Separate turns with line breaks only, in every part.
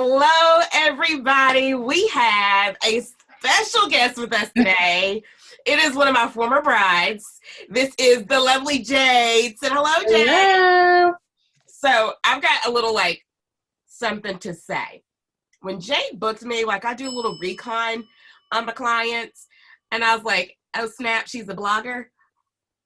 Hello, everybody. We have a special guest with us today. It is one of my former brides. This is the lovely Jade. Say hello, Jade.
Hello.
So I've got a little something to say. When Jade booked me, I do a little recon on my clients, and I was like, oh snap, she's a blogger.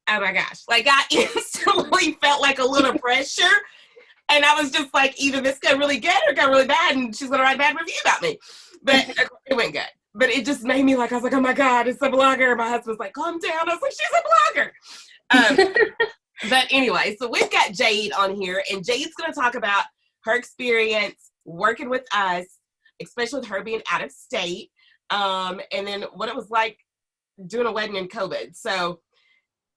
Oh my gosh. I instantly felt like a little pressure. And I was just like, either this got really good or got really bad, and she's going to write a bad review about me. But it went good. But it just made me I was like, oh my God, it's a blogger. My husband's like, calm down. I was like, she's a blogger. But anyway, so we've got Jade on here, and Jade's going to talk about her experience working with us, especially with her being out of state, and then what it was like doing a wedding in COVID. So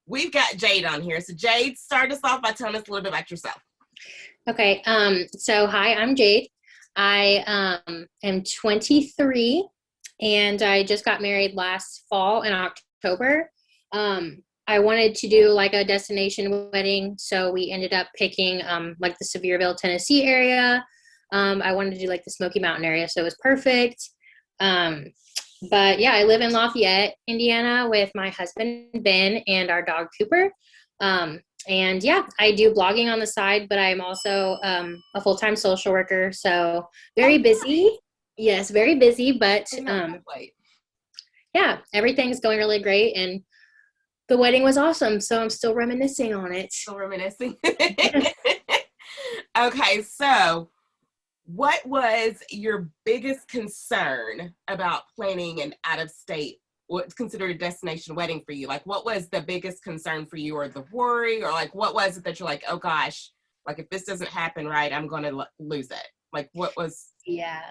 we've got Jade on here. So Jade, start us off by telling us a little bit about yourself.
Okay. So hi, I'm Jade. I am 23 and I just got married last fall in October. I wanted to do a destination wedding. So we ended up picking the Sevierville, Tennessee area. I wanted to do the Smoky Mountain area. So it was perfect. But yeah, I live in Lafayette, Indiana with my husband, Ben, and our dog, Cooper. And yeah, I do blogging on the side, but I'm also a full-time social worker. So very busy. Yes, very busy, but yeah, everything's going really great. And the wedding was awesome. So I'm still reminiscing on it.
Still reminiscing. Okay, so what was your biggest concern about planning an out-of-state, what's considered a destination wedding for you? What was the biggest concern for you, or the worry, or what was it that you're like, oh gosh, if this doesn't happen right, I'm going to lose it? What was?
Yeah.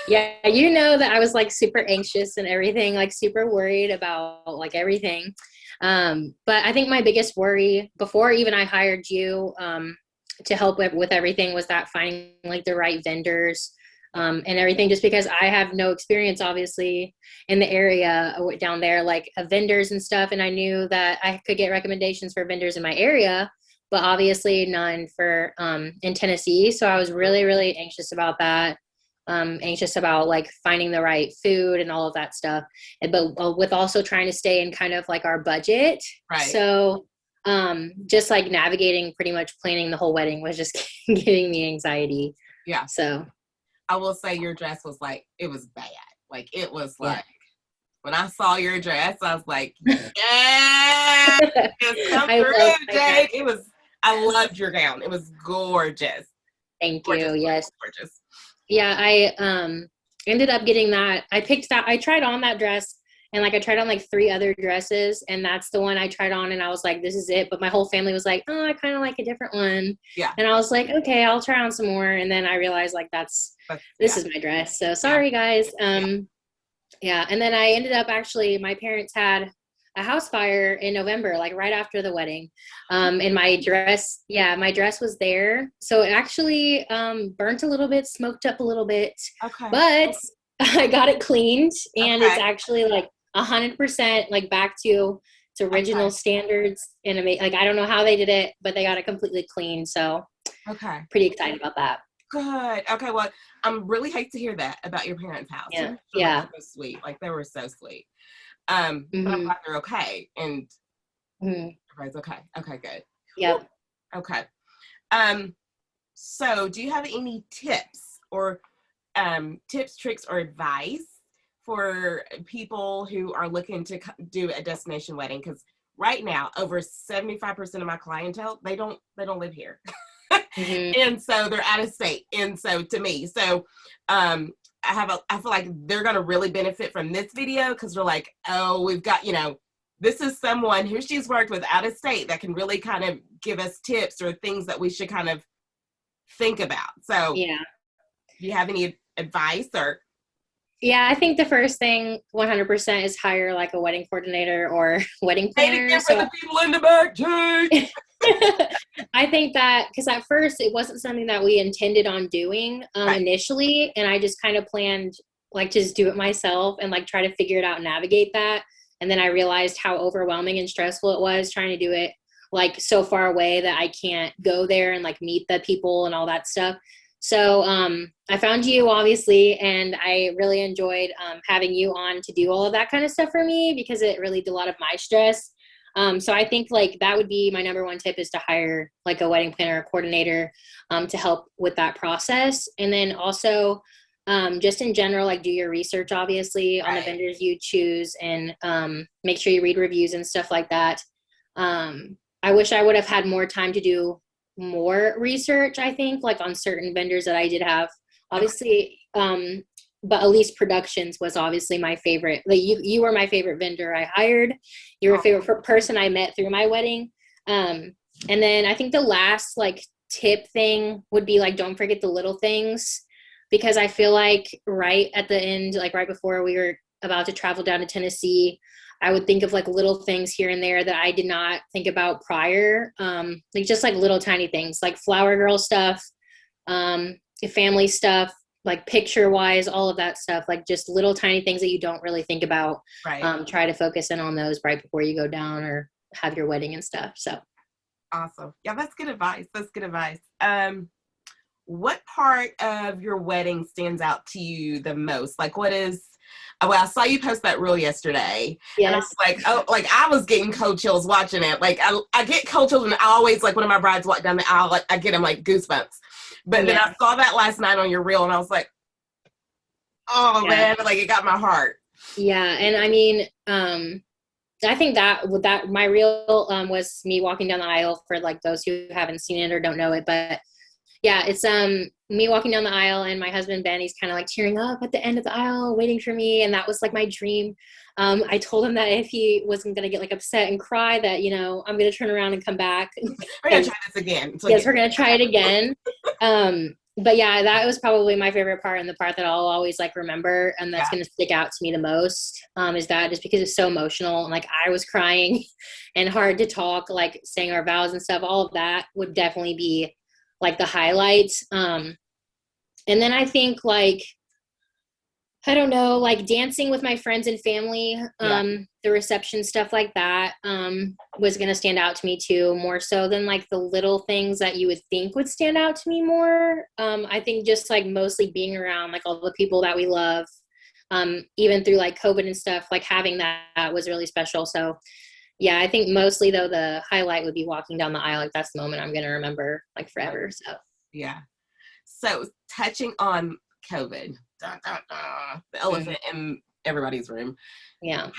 Yeah. That I was super anxious and everything, super worried about everything. But I think my biggest worry before even I hired you, to help with everything was that finding the right vendors, and everything, just because I have no experience obviously in the area down there, vendors and stuff. And I knew that I could get recommendations for vendors in my area, but obviously none for, in Tennessee. So I was really, really anxious about that. Anxious about finding the right food and all of that stuff. But with also trying to stay in kind of our budget.
Right.
So just navigating, pretty much planning the whole wedding was just giving me anxiety.
Yeah.
So
I will say your dress was it was bad. It was when I saw your dress, I was like, yeah, just come through, Jade. I loved your gown. It was gorgeous.
Thank
gorgeous,
you. Yes.
Gorgeous.
Yeah. I ended up getting that. I tried on that dress. And I tried on 3 other dresses, and that's the one I tried on, and I was like, this is it. But my whole family was like, oh, I kind of like a different one.
Yeah.
And I was like, okay, I'll try on some more. And then I realized this is my dress. So sorry, guys. Yeah. And then I ended up my parents had a house fire in November, right after the wedding. And my dress was there. So it actually burnt a little bit, smoked up a little bit.
Okay.
But I got it cleaned, and it's actually 100% back to original standards. And I don't know how they did it, but they got it completely clean. So pretty excited about that.
Good. Okay. Well, I'm really hate to hear that about your parents' house.
Yeah.
Yeah. So sweet. They were so sweet. But I'm glad they're okay. And everybody's okay. Okay, good.
Yep.
Okay. So do you have any tips or tips, tricks, or advice for people who are looking to do a destination wedding? Because right now, over 75% of my clientele, they don't live here. And so they're out of state. And so to me, I feel like they're going to really benefit from this video, because we're like, oh, we've got, this is someone who she's worked with out of state that can really kind of give us tips or things that we should kind of think about. So
yeah.
Do you have any advice or?
Yeah, I think the first thing 100% is hire a wedding coordinator or wedding planner.
For the people in the back, Jade.
I think that because at first it wasn't something that we intended on doing initially, and I just kind of planned just do it myself and try to figure it out and navigate that. And then I realized how overwhelming and stressful it was trying to do it so far away that I can't go there and meet the people and all that stuff. So I found you obviously, and I really enjoyed having you on to do all of that kind of stuff for me because it relieved a lot of my stress. So I think like that would be my number one tip is to hire like a wedding planner or coordinator to help with that process. And then also just in general, like do your research obviously on the vendors you choose and make sure you read reviews and stuff like that. I wish I would have had more time to do more research, I think, like on certain vendors that I did have. Obviously, but Elease Productions was obviously my favorite. Like you were my favorite vendor I hired. You were a favorite person I met through my wedding. And then I think the last like tip thing would be like, don't forget the little things, because I feel like right at the end, like right before we were about to travel down to Tennessee, I would think of like little things here and there that I did not think about prior. Like just like little tiny things like flower girl stuff, family stuff, like picture wise, all of that stuff, like just little tiny things that you don't really think about. Try to focus in on those right before you go down or have your wedding and stuff. So.
Awesome. Yeah, that's good advice. That's good advice. What part of your wedding stands out to you the most? Like what is, well, I saw you post that reel yesterday.
Yes.
And I was like, oh, like I was getting cold chills watching it. Like I get cold chills and I always, like when my brides walk down the aisle, like I get them like goosebumps. But then I saw that last night on your reel and I was like, oh man, like it got my heart.
Yeah. And I mean, I think that my reel was me walking down the aisle for like those who haven't seen it or don't know it, but yeah, it's me walking down the aisle and my husband Ben, he's kind of like tearing up at the end of the aisle waiting for me, and that was like my dream. I told him that if he wasn't gonna get like upset and cry, that you know I'm gonna turn around and come back.
We're gonna try this again.
Yes, we're gonna try it again. But yeah, that was probably my favorite part and the part that I'll always like remember and that's gonna stick out to me the most. Is that just because it's so emotional and like I was crying and hard to talk, like saying our vows and stuff. All of that would definitely be like the highlights. And then I think like, I don't know, like dancing with my friends and family, the reception, stuff like that, was going to stand out to me too, more so than like the little things that you would think would stand out to me more. I think just like mostly being around like all the people that we love, even through like COVID and stuff, like having that was really special. So yeah, I think mostly though the highlight would be walking down the aisle. Like that's the moment I'm going to remember like forever. So
yeah. So touching on COVID, the elephant in everybody's room.
Yeah.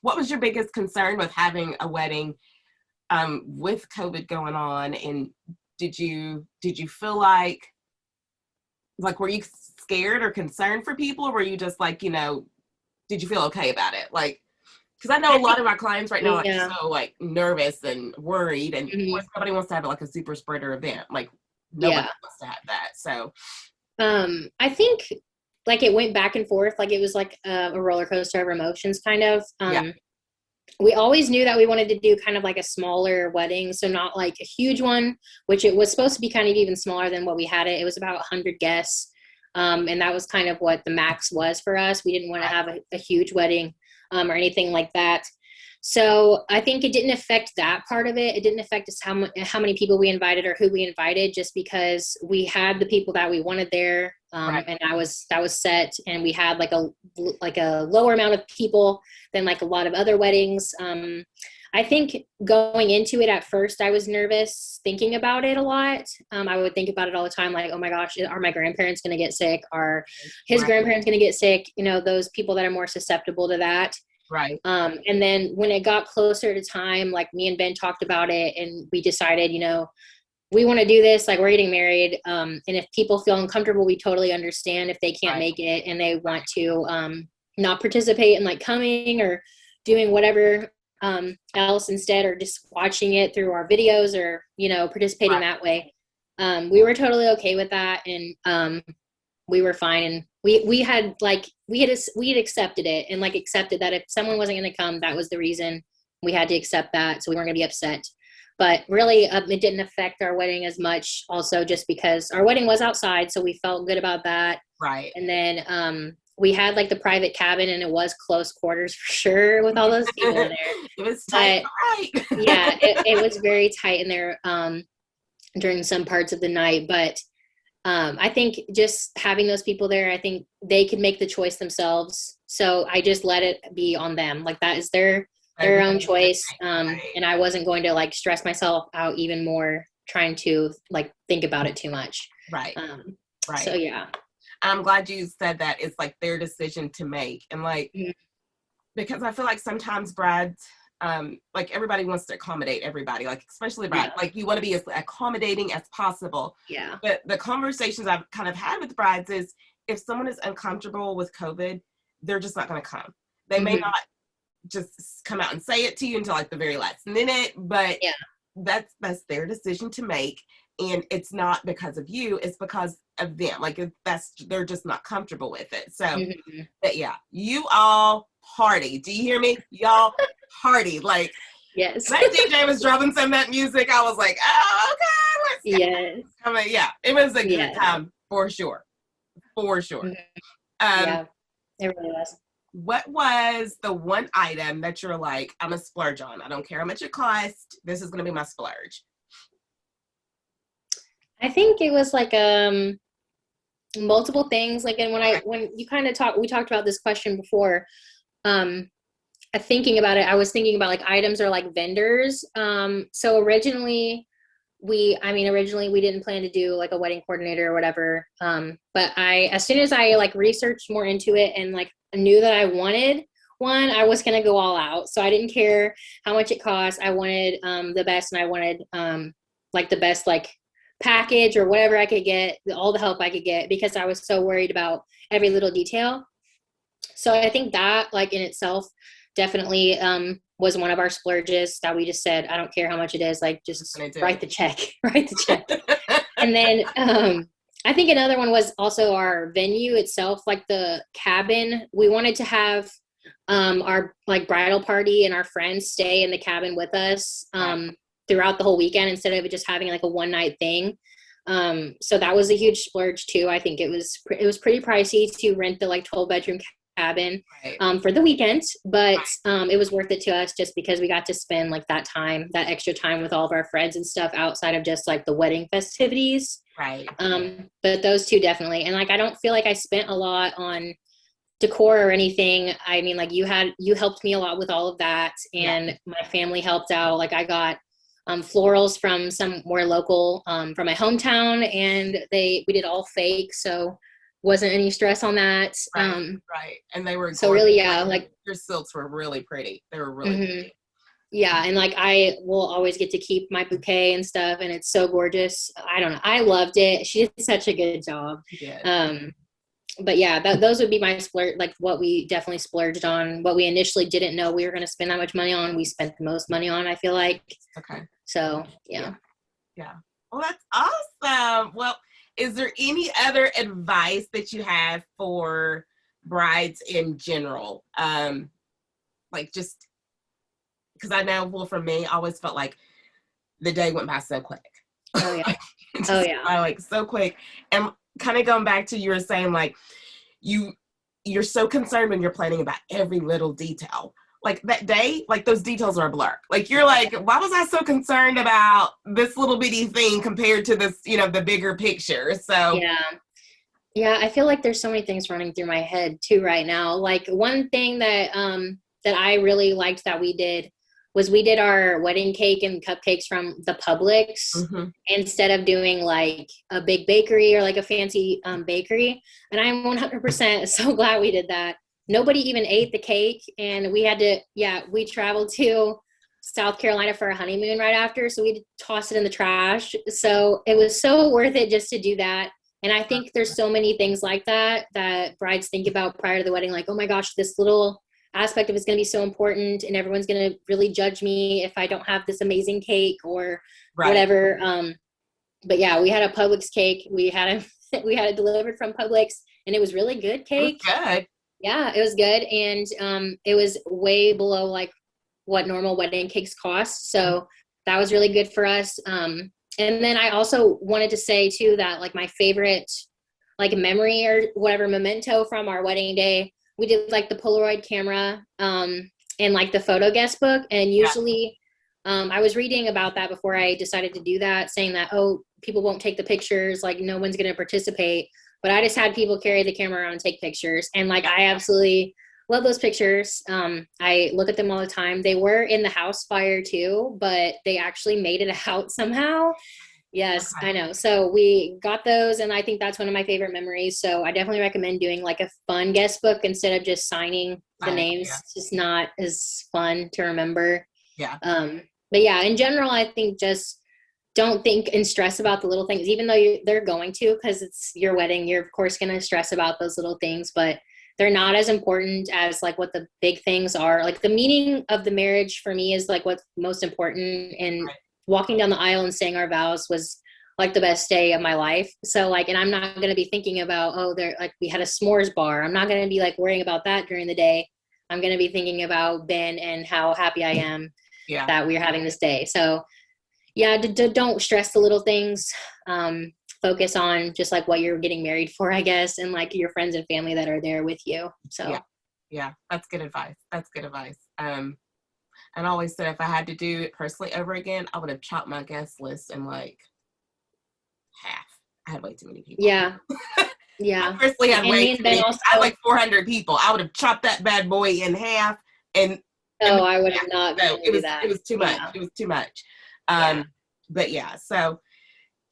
What was your biggest concern with having a wedding with COVID going on? And did you feel like were you scared or concerned for people, or were you just like, you know, did you feel okay about it? Like, because I know a lot of my clients right now are so like nervous and worried, and of course nobody wants to have like a super spreader event. Like nobody wants to have that. So
I think like it went back and forth. Like it was like a roller coaster of emotions kind of. We always knew that we wanted to do kind of like a smaller wedding. So not like a huge one, which it was supposed to be kind of even smaller than what we had it. It was about 100 guests. And that was kind of what the max was for us. We didn't want to have a huge wedding or anything like that. So I think it didn't affect that part of it. It didn't affect us how many people we invited or who we invited, just because we had the people that we wanted there. And that was set, and we had like a lower amount of people than like a lot of other weddings. I think going into it at first, I was nervous thinking about it a lot. I would think about it all the time, like, oh my gosh, are my grandparents going to get sick? Are his grandparents going to get sick? You know, those people that are more susceptible to that.
Right.
And then when it got closer to time, like me and Ben talked about it, and we decided, you know, we want to do this, like we're getting married. And if people feel uncomfortable, we totally understand if they can't make it and they want to not participate in like coming or doing whatever else instead, or just watching it through our videos, or, you know, participating that way. We were totally okay with that. And we were fine. And we had accepted it, and like accepted that if someone wasn't going to come, that was the reason. We had to accept that. So we weren't going to be upset. But really, it didn't affect our wedding as much, also just because our wedding was outside, so we felt good about that.
Right.
And then we had like the private cabin, and it was close quarters for sure with all those people in there.
It was tight, right?
Yeah, it was very tight in there during some parts of the night. But I think just having those people there, I think they could make the choice themselves. So I just let it be on them. Like that is their own choice. And I wasn't going to like stress myself out even more trying to like think about it too much.
Right. Right.
So yeah.
I'm glad you said that it's like their decision to make. And like, because I feel like sometimes brides, like everybody wants to accommodate everybody, like especially brides, like you want to be as accommodating as possible.
Yeah.
But the conversations I've kind of had with brides is if someone is uncomfortable with COVID, they're just not going to come. They may not just come out and say it to you until like the very last minute, but that's their decision to make. And it's not because of you, it's because of them. Like they're just not comfortable with it. So but yeah, you all party. Do you hear me? Y'all party. Like
yes.
That DJ was dropping some of that music. I was like, oh, okay, let's go.
Yes.
I'm like, yeah, it was a good time for sure. For sure.
Yeah, it really was.
What was the one item that you're like, I'm a splurge on? I don't care how much it cost. This is gonna be my splurge.
I think it was like multiple things. Like, and when you kind of we talked about this question before. Thinking about it, I was thinking about like items or like vendors. So originally we didn't plan to do like a wedding coordinator or whatever. But as soon as I like researched more into it and like knew that I wanted one, I was going to go all out. So I didn't care how much it cost. I wanted the best, and I wanted like the best like package or whatever I could get, all the help I could get, because I was so worried about every little detail. So I think that like in itself definitely was one of our splurges that we just said, I don't care how much it is, like just write the check. And then I think another one was also our venue itself, like the cabin. We wanted to have our like bridal party and our friends stay in the cabin with us throughout the whole weekend instead of just having like a one night thing. So that was a huge splurge too. I think it was pretty pricey to rent the like 12-bedroom cabin for the weekend, but it was worth it to us just because we got to spend like that extra time with all of our friends and stuff outside of just like the wedding festivities. But those two definitely. And like I don't feel like I spent a lot on decor or anything. I mean, like you helped me a lot with all of that, and my family helped out. Like I got florals from somewhere local from my hometown, and we did all fake, so wasn't any stress on that.
Right. And they were
so gorgeous. Really, yeah, like
your silks were really pretty. They were really pretty.
Yeah, and like I will always get to keep my bouquet and stuff, and it's so gorgeous. I don't know, I loved it. She did such a good job. But yeah, those would be my splurge, like what we definitely splurged on, what we initially didn't know we were going to spend that much money on. We spent the most money on, I feel like. So yeah.
Well, that's awesome. Well, is there any other advice that you have for brides in general? Like just because I know, well, for me, I always felt like the day went by so quick.
Oh yeah.
Like so quick. And kind of going back to you were saying like you're so concerned when you're planning about every little detail. Like that day, like those details are a blur. Like you're like, why was I so concerned about this little bitty thing compared to this, the bigger picture? So
yeah, I feel like there's so many things running through my head too right now. Like one thing that I really liked that we did was we did our wedding cake and cupcakes from the Publix instead of doing like a big bakery or like a fancy bakery. And I'm 100% so glad we did that. Nobody even ate the cake, and we traveled to South Carolina for our honeymoon right after, so we tossed it in the trash. So it was so worth it just to do that. And I think there's so many things like that brides think about prior to the wedding, like, oh my gosh, this little aspect of it's going to be so important, and everyone's going to really judge me if I don't have this amazing cake or whatever. But yeah, we had a Publix cake. We had it delivered from Publix, and it was really good cake.
It was good.
Yeah, it was good. And it was way below like what normal wedding cakes cost. So that was really good for us. And then I also wanted to say too, that like my favorite like memory or whatever memento from our wedding day, we did like the Polaroid camera and like the photo guest book. And usually I was reading about that before I decided to do that, saying that, oh, people won't take the pictures, like no one's going to participate. But I just had people carry the camera around and take pictures. And like, I absolutely love those pictures. I look at them all the time. They were in the house fire too, but they actually made it out somehow. Yes,
Okay.
I know. So we got those, and I think that's one of my favorite memories. So I definitely recommend doing like a fun guest book instead of just signing the names.
Yeah.
It's just not as fun to remember.
Yeah.
But yeah, in general, I think just don't think and stress about the little things, even though they're going to, because it's your wedding. You're of course going to stress about those little things, but they're not as important as like what the big things are. Like the meaning of the marriage for me is like what's most important. And
Right.
walking down the aisle and saying our vows was like the best day of my life. So like, and I'm not going to be thinking about, oh, there, like we had a s'mores bar. I'm not going to be like worrying about that during the day. I'm going to be thinking about Ben and how happy I am
Yeah.
that we're having this day. So yeah, don't stress the little things. Focus on just like what you're getting married for, I guess, and like your friends and family that are there with you. So
Yeah, that's good advice. That's good advice. And I always said if I had to do it personally over again, I would have chopped my guest list in like half. I had way too many people.
Yeah. Yeah.
I personally had way too many.
Also,
I had like 400 people. I would have chopped that bad boy in half. And
I would have not been able to do that.
It was too much.
Yeah.
It was too much. But yeah, so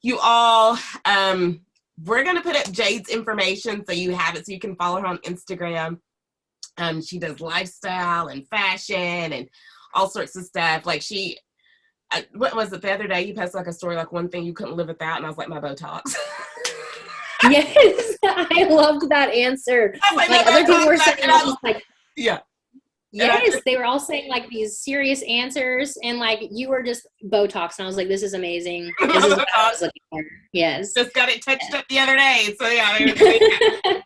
you all, we're going to put up Jade's information so you have it, so you can follow her on Instagram. She does lifestyle and fashion and all sorts of stuff. Like what was it the other day? You posted like a story, like one thing you couldn't live without. And I was like, my Botox.
Yes. I loved that answer. Like other people were saying, like,
yeah.
Yes, they were all saying like these serious answers, and like you were just Botox, and I was like, "This is amazing. This is what I was looking for." Yes,
just got it touched up the other day, so yeah.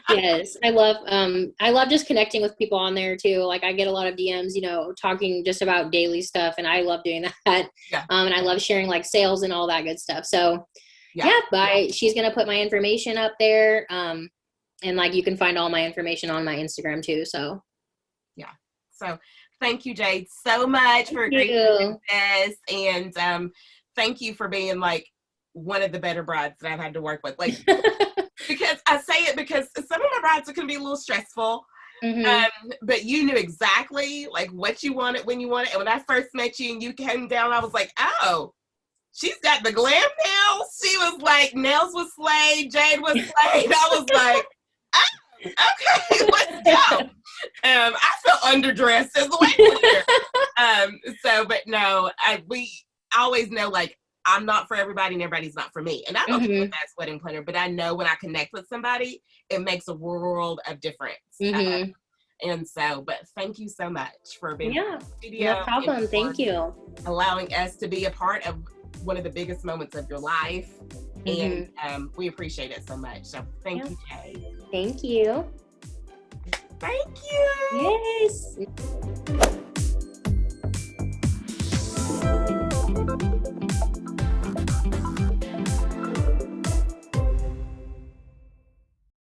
Yes, I love just connecting with people on there too. Like I get a lot of DMs, talking just about daily stuff, and I love doing that.
Yeah.
And I love sharing like sales and all that good stuff. So she's gonna put my information up there, and like you can find all my information on my Instagram too. So.
Yeah. So thank you, Jade, so much for agreeing to this. And thank you for being like one of the better brides that I've had to work with. Like, because I say it because some of my brides can be a little stressful. Mm-hmm. But you knew exactly like what you wanted when you wanted. And when I first met you and you came down, I was like, oh, she's got the glam nails. She was like, nails was slayed. Jade was slayed. I was like, oh, okay, let's go. I felt underdressed as a wedding planner. But no, we always know like I'm not for everybody and everybody's not for me. And I don't think that's wedding planner, but I know when I connect with somebody, it makes a world of difference. But thank you so much for being in the studio.
No problem. Thank you.
Allowing us to be a part of one of the biggest moments of your life. And we appreciate it so much. So thank you, Jade.
Thank you.
Thank you.
Yes.